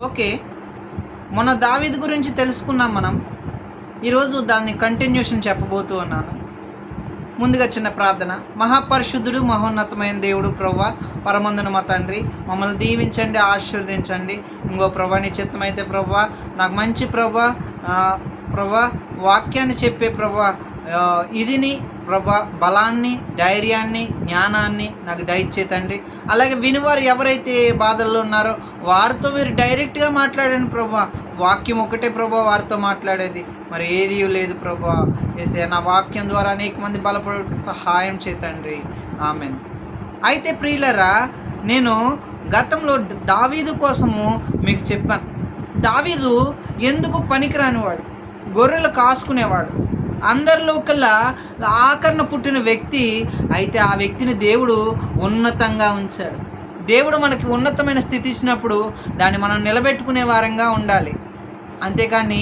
Okay. మొన్న దావీదు గురించి తెలుసుకున్నాం మనం. ఈరోజు దాన్ని కంటిన్యూషన్ చెప్పబోతూ ఉన్నాను. ముందుగా చిన్న ప్రార్థన. మహాపరిశుద్ధుడు, మహోన్నతమైన దేవుడు ప్రభువా, పరమందున మా తండ్రి, మమ్మల్ని దీవించండి, ఆశీర్వదించండి. ఇంకో ప్రభువా, నీ చిత్తమైతే ప్రభువా, నాకు మంచి ప్రభువా వాక్యాన్ని చెప్పే ప్రభువా, ఇదిని ప్రభా, బలాన్ని, ధైర్యాన్ని, జ్ఞానాన్ని నాకు దయచేతండి. అలాగే వినివారు ఎవరైతే బాధల్లో ఉన్నారో వారితో మీరు డైరెక్ట్గా మాట్లాడండి ప్రభా. వాక్యం ఒకటే ప్రభా వారితో మాట్లాడేది, మరి ఏది లేదు ప్రభా. యేసయ్యా, నా వాక్యం ద్వారా అనేక మంది బలపడడానికి సహాయం చేతండి. ఆమెన్. అయితే ప్రియులరా, నేను గతంలో దావీదు కోసము మీకు చెప్పాను. దావీదు ఎందుకు పనికిరానివాడు, గొర్రెలు కాసుకునేవాడు, అందరిలో కల్లా ఆఖరణ పుట్టిన వ్యక్తి. అయితే ఆ వ్యక్తిని దేవుడు ఉన్నతంగా ఉంచాడు. దేవుడు మనకి ఉన్నతమైన స్థితి ఇచ్చినప్పుడు దాన్ని మనం నిలబెట్టుకునే వారంగా ఉండాలి. అంతేకాని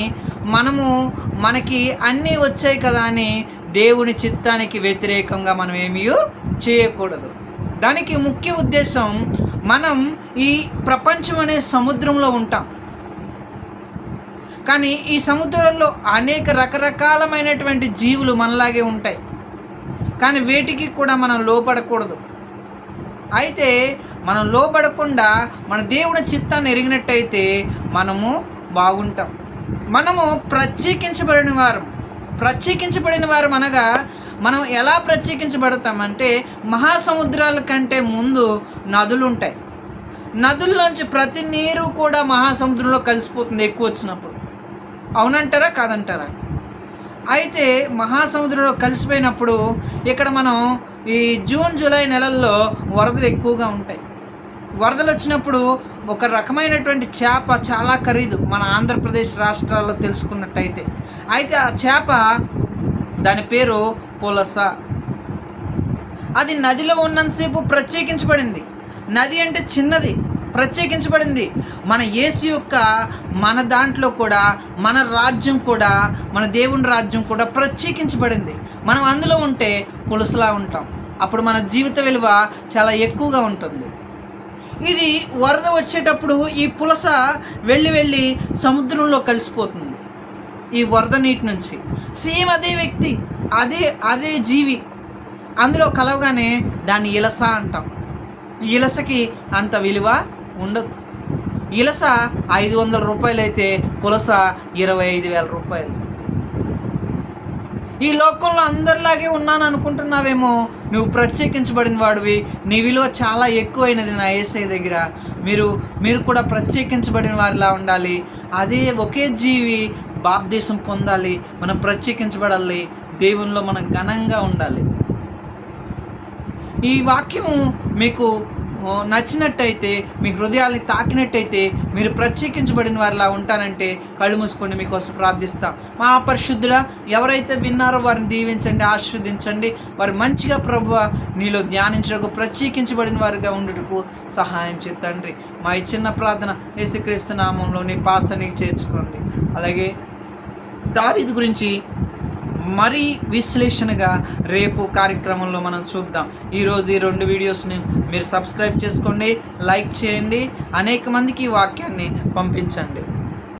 మనకి అన్నీ వచ్చాయి కదా అని దేవుని చిత్తానికి వ్యతిరేకంగా మనం ఏమీ చేయకూడదు. దానికి ముఖ్య ఉద్దేశం, మనం ఈ ప్రపంచం అనే సముద్రంలో ఉంటాం. కానీ ఈ సముద్రంలో అనేక రకరకాలమైనటువంటి జీవులు మనలాగే ఉంటాయి. కానీ వేటికి కూడా మనం లోపడకూడదు. అయితే మనం లోపడకుండా మన దేవుని చిత్తాన్ని ఎరిగినట్టయితే మనము బాగుంటాం. మనము ప్రత్యేకించబడిన వారం అనగా మనం ఎలా ప్రత్యేకించబడతామంటే, మహాసముద్రాల కంటే ముందు నదులు ఉంటాయి. నదుల్లోంచి ప్రతి నీరు కూడా మహాసముద్రంలో కలిసిపోతుంది ఎక్కువ వచ్చినప్పుడు. అవునంటారా కాదంటారా? అయితే మహాసముద్రంలో కలిసిపోయినప్పుడు ఇక్కడ మనం ఈ జూన్ జూలై నెలల్లో వరదలు ఎక్కువగా ఉంటాయి. వరదలు వచ్చినప్పుడు ఒక రకమైనటువంటి చేప చాలా ఖరీదు, మన ఆంధ్రప్రదేశ్ రాష్ట్రాల్లో తెలుసుకున్నట్టయితే. అయితే ఆ చేప, దాని పేరు పులస. అది నదిలో ఉన్నంతసేపు ప్రత్యేకించబడింది. నది అంటే చిన్నది, ప్రత్యేకించబడింది. మన యేసు యొక్క మన దాంట్లో కూడా, మన రాజ్యం కూడా, మన దేవుని రాజ్యం కూడా ప్రత్యేకించబడింది. మనం అందులో ఉంటే పులుసులా ఉంటాం. అప్పుడు మన జీవిత విలువ చాలా ఎక్కువగా ఉంటుంది. ఇది వరద వచ్చేటప్పుడు ఈ పులస వెళ్ళి సముద్రంలో కలిసిపోతుంది ఈ వరద నీటి నుంచి. సేమ్ అదే వ్యక్తి, అదే జీవి అందులో కలవగానే దాన్ని ఇలస అంటాం. ఇలసకి అంత విలువ ఉండదు. ఇలస 500 రూపాయలు అయితే పులస 25,000 రూపాయలు. ఈ లోకంలో అందరిలాగే ఉన్నాను అనుకుంటున్నావేమో. నువ్వు ప్రత్యేకించబడిన వాడివి. నీ విలువ చాలా ఎక్కువైనది నా యేసయ్య దగ్గర. మీరు కూడా ప్రత్యేకించబడిన వారిలా ఉండాలి. అదే ఒకే జీవి బాప్తీసం పొందాలి. మనం ప్రత్యేకించబడాలి. దేవునిలో మనం ఘనంగా ఉండాలి. ఈ వాక్యము మీకు నచ్చినట్టయితే, మీ హృదయాల్ని తాకినట్టయితే, మీరు ప్రత్యేకించబడిన వారిలా ఉంటానంటే కళ్ళు మూసుకొని మీకోసం ప్రార్థిస్తాం. మా పరిశుద్ధుడా, ఎవరైతే విన్నారో వారిని దీవించండి, ఆశీర్వదించండి. వారు మంచిగా ప్రభువా నీలో ధ్యానించడానికి, ప్రత్యేకించబడిన వారిగా ఉండుటకు సహాయం చేయండి. మా ఈ చిన్న ప్రార్థన యేసుక్రీస్తు నామంలో నీ పాసనికి చేర్చుకోండి. అలాగే దావీదు గురించి మరీ విశ్లేషణగా రేపు కార్యక్రమంలో మనం చూద్దాం. ఈరోజు ఈ 2 వీడియోస్ని మీరు సబ్స్క్రైబ్ చేసుకోండి, లైక్ చేయండి, అనేక మందికి ఈ వాక్యాన్ని పంపించండి.